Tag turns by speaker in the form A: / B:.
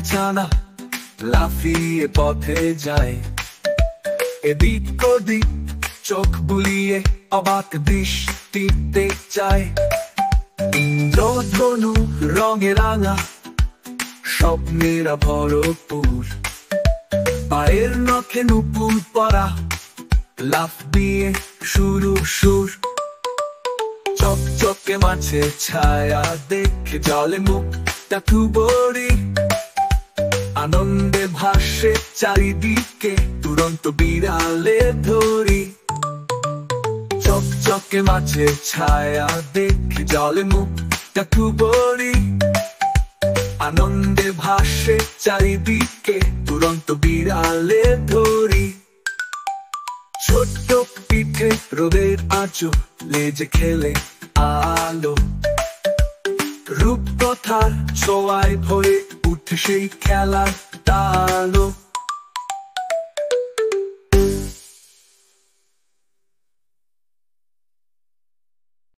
A: ছানা লাফিয়ে পথে যায়, এদিক ওদিক চোখ বুলিয়ে অবাক দৃষ্টিতে চায়। ইন্দ্রধনু রঙে রাঙা স্বপ্নেরা ভরপুর, পায়ের নখে নুপুর পরা, লাফ দিয়ে শুরু সুর। চকচকে মাছের ছায়া দেখে জলে মুখটা কুবরি, আনন্দে ভাসে চারিদিকে দুরন্ত বিড়ালে ধরি। চকচকে মাছের ছায়া দেখে জলে মুখটা কুবরি, আনন্দে ভাসে চারিদিকে দুরন্ত বিড়ালে ধরি। ছোট্ট পিঠে রোদের আঁচল, লেজে খেলে আলো, রূপকথার ছোঁয়ায় ভরে উঠে সেই খেলার তালো।